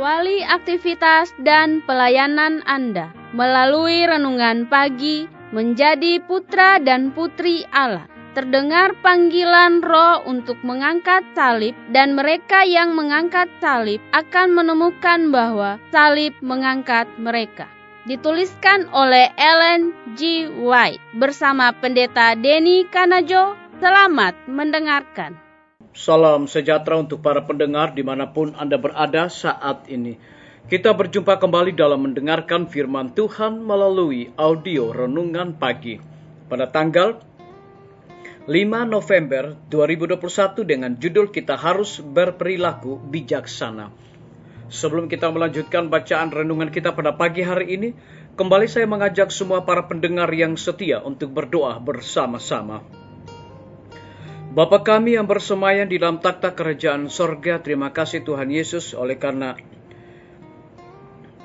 Awali aktivitas dan pelayanan Anda melalui renungan pagi menjadi putra dan putri Allah. Terdengar panggilan Roh untuk mengangkat salib, dan mereka yang mengangkat salib akan menemukan bahwa salib mengangkat mereka. Dituliskan oleh Ellen G. White bersama Pendeta Denny Kanajo. Selamat mendengarkan. Salam sejahtera untuk para pendengar dimanapun Anda berada saat ini. Kita berjumpa kembali dalam mendengarkan firman Tuhan melalui audio Renungan Pagi pada tanggal 5 November 2021 dengan judul Kita Harus Berperilaku Bijaksana. Sebelum kita melanjutkan bacaan renungan kita pada pagi hari ini, kembali saya mengajak semua para pendengar yang setia untuk berdoa bersama-sama. Bapa kami yang bersemayam di dalam takhta kerajaan sorga, terima kasih Tuhan Yesus oleh karena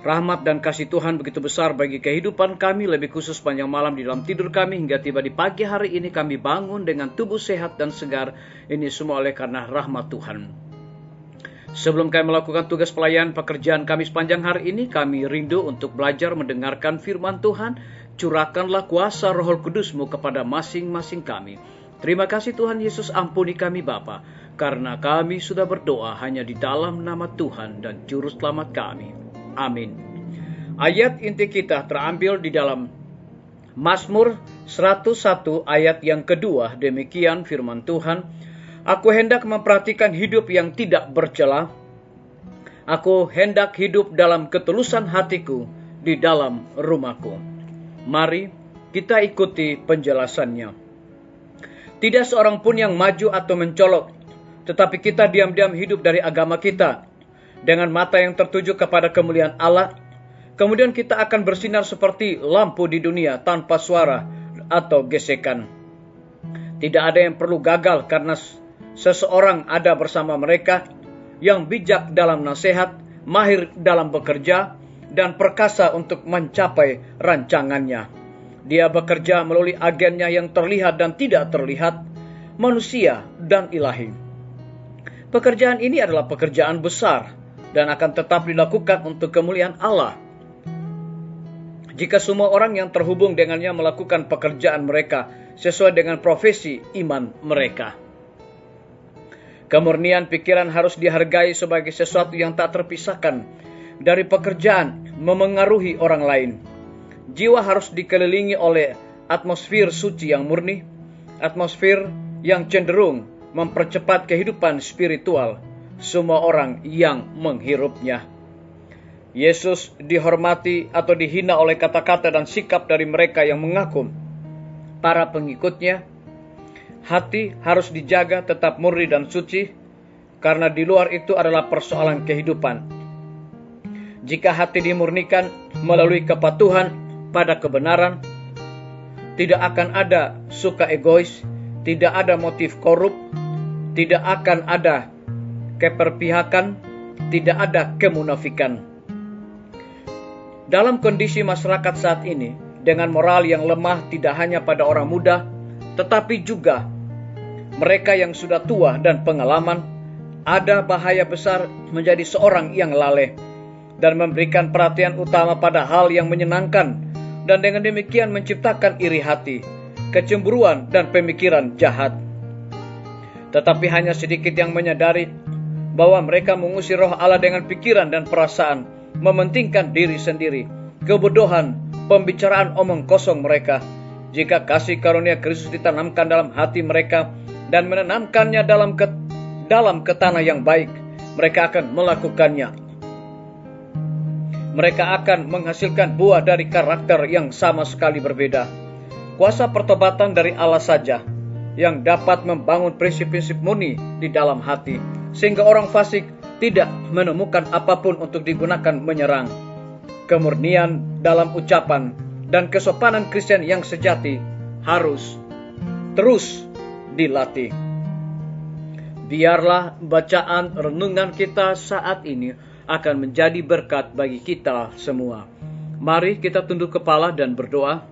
rahmat dan kasih Tuhan begitu besar bagi kehidupan kami, lebih khusus panjang malam di dalam tidur kami hingga tiba di pagi hari ini kami bangun dengan tubuh sehat dan segar. Ini semua oleh karena rahmat Tuhan. Sebelum kami melakukan tugas pelayanan pekerjaan kami sepanjang hari ini, kami rindu untuk belajar mendengarkan firman Tuhan. Curahkanlah kuasa Roh Kudus-Mu kepada masing-masing kami. Terima kasih Tuhan Yesus, ampuni kami Bapa, karena kami sudah berdoa hanya di dalam nama Tuhan dan Juru Selamat kami. Amin. Ayat inti kita terambil di dalam Mazmur 101 ayat yang kedua. Demikian firman Tuhan. Aku hendak memperhatikan hidup yang tidak bercela. Aku hendak hidup dalam ketulusan hatiku di dalam rumahku. Mari kita ikuti penjelasannya. Tidak seorang pun yang maju atau mencolok, tetapi kita diam-diam hidup dari agama kita dengan mata yang tertuju kepada kemuliaan Allah. Kemudian kita akan bersinar seperti lampu di dunia tanpa suara atau gesekan. Tidak ada yang perlu gagal karena seseorang ada bersama mereka yang bijak dalam nasihat, mahir dalam bekerja, dan perkasa untuk mencapai rancangannya. Dia bekerja melalui agennya yang terlihat dan tidak terlihat, manusia dan ilahi. Pekerjaan ini adalah pekerjaan besar dan akan tetap dilakukan untuk kemuliaan Allah. Jika semua orang yang terhubung dengannya melakukan pekerjaan mereka sesuai dengan profesi iman mereka. Kemurnian pikiran harus dihargai sebagai sesuatu yang tak terpisahkan dari pekerjaan memengaruhi orang lain. Jiwa harus dikelilingi oleh atmosfer suci yang murni, atmosfer yang cenderung mempercepat kehidupan spiritual semua orang yang menghirupnya. Yesus dihormati atau dihina oleh kata-kata dan sikap dari mereka yang mengaku para pengikutnya. Hati harus dijaga tetap murni dan suci, karena di luar itu adalah persoalan kehidupan. Jika hati dimurnikan melalui kepatuhan pada kebenaran, tidak akan ada suka egois, tidak ada motif korup, tidak akan ada keperpihakan, tidak ada kemunafikan. Dalam kondisi masyarakat saat ini, dengan moral yang lemah tidak hanya pada orang muda, tetapi juga mereka yang sudah tua dan pengalaman, ada bahaya besar menjadi seorang yang laleh dan memberikan perhatian utama pada hal yang menyenangkan, dan dengan demikian menciptakan iri hati, kecemburuan, dan pemikiran jahat. Tetapi hanya sedikit yang menyadari bahwa mereka mengusir roh Allah dengan pikiran dan perasaan, mementingkan diri sendiri, kebodohan, pembicaraan omong kosong mereka. Jika kasih karunia Kristus ditanamkan dalam hati mereka dan menanamkannya dalam ke tanah yang baik, mereka akan melakukannya. Mereka akan menghasilkan buah dari karakter yang sama sekali berbeda. Kuasa pertobatan dari Allah saja yang dapat membangun prinsip-prinsip murni di dalam hati, sehingga orang fasik tidak menemukan apapun untuk digunakan menyerang. Kemurnian dalam ucapan dan kesopanan Kristen yang sejati harus terus dilatih. Biarlah bacaan renungan kita saat ini akan menjadi berkat bagi kita semua. Mari kita tunduk kepala dan berdoa.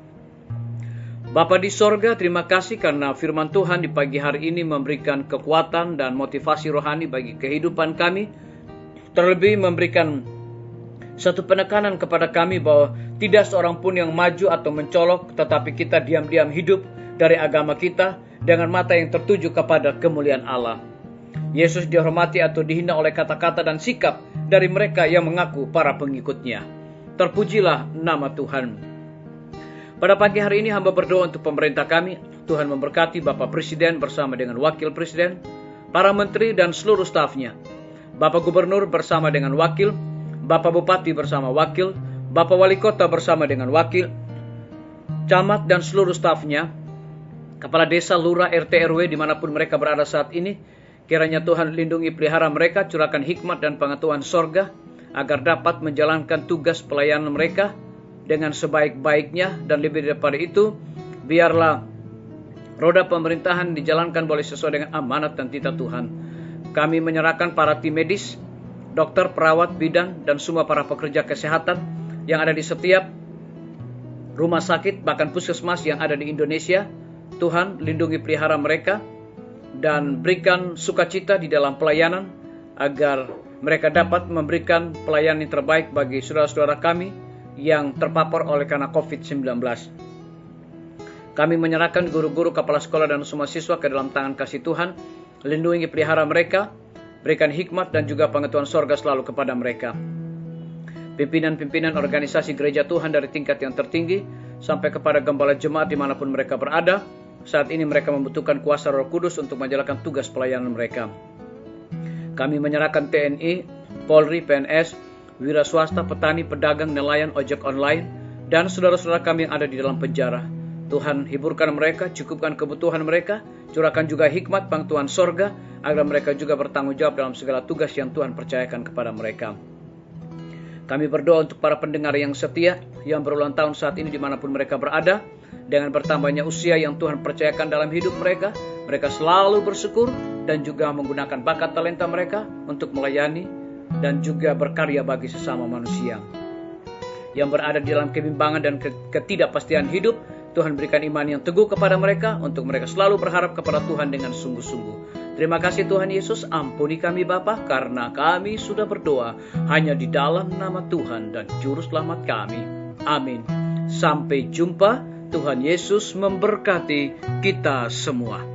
Bapa di sorga, terima kasih karena firman Tuhan di pagi hari ini memberikan kekuatan dan motivasi rohani bagi kehidupan kami. Terlebih memberikan Satu penekanan kepada kami bahwa tidak seorang pun yang maju atau mencolok, tetapi kita diam-diam hidup dari agama kita dengan mata yang tertuju kepada kemuliaan Allah. Yesus dihormati atau dihina oleh kata-kata dan sikap dari mereka yang mengaku para pengikutnya. Terpujilah nama Tuhan. Pada pagi hari ini hamba berdoa untuk pemerintah kami. Tuhan memberkati Bapak Presiden bersama dengan Wakil Presiden, para menteri dan seluruh stafnya, Bapak Gubernur bersama dengan wakil, Bapak Bupati bersama wakil, Bapak Wali Kota bersama dengan wakil, camat dan seluruh stafnya, kepala desa, lurah, RT, RW dimanapun mereka berada saat ini. Kiranya Tuhan lindungi pelihara mereka, curahkan hikmat dan pengetahuan sorga, agar dapat menjalankan tugas pelayanan mereka dengan sebaik-baiknya. Dan lebih daripada itu, biarlah roda pemerintahan dijalankan boleh sesuai dengan amanat dan titah Tuhan. Kami menyerahkan para tim medis, dokter, perawat, bidan, dan semua para pekerja kesehatan yang ada di setiap rumah sakit, bahkan puskesmas yang ada di Indonesia. Tuhan, lindungi pelihara mereka dan berikan sukacita di dalam pelayanan, agar mereka dapat memberikan pelayanan yang terbaik bagi saudara-saudara kami yang terpapar oleh karena COVID-19. Kami menyerahkan guru-guru, kepala sekolah, dan semua siswa ke dalam tangan kasih Tuhan. Lindungi pelihara mereka, berikan hikmat dan juga pengetahuan sorga selalu kepada mereka. Pimpinan-pimpinan organisasi gereja Tuhan dari tingkat yang tertinggi sampai kepada gembala jemaat dimanapun mereka berada, saat ini mereka membutuhkan kuasa Roh Kudus untuk menjalankan tugas pelayanan mereka. Kami menyerahkan TNI, Polri, PNS, wira swasta, petani, pedagang, nelayan, ojek online, dan saudara-saudara kami yang ada di dalam penjara. Tuhan, hiburkan mereka, cukupkan kebutuhan mereka, curahkan juga hikmat pengetahuan sorga, agar mereka juga bertanggung jawab dalam segala tugas yang Tuhan percayakan kepada mereka. Kami berdoa untuk para pendengar yang setia, yang berulang tahun saat ini dimanapun mereka berada. Dengan bertambahnya usia yang Tuhan percayakan dalam hidup mereka, mereka selalu bersyukur dan juga menggunakan bakat talenta mereka untuk melayani dan juga berkarya bagi sesama manusia. Yang berada di dalam kebimbangan dan ketidakpastian hidup, Tuhan berikan iman yang teguh kepada mereka untuk mereka selalu berharap kepada Tuhan dengan sungguh-sungguh. Terima kasih Tuhan Yesus, ampuni kami Bapa, karena kami sudah berdoa hanya di dalam nama Tuhan dan Juru Selamat kami. Amin. Sampai jumpa. Tuhan Yesus memberkati kita semua.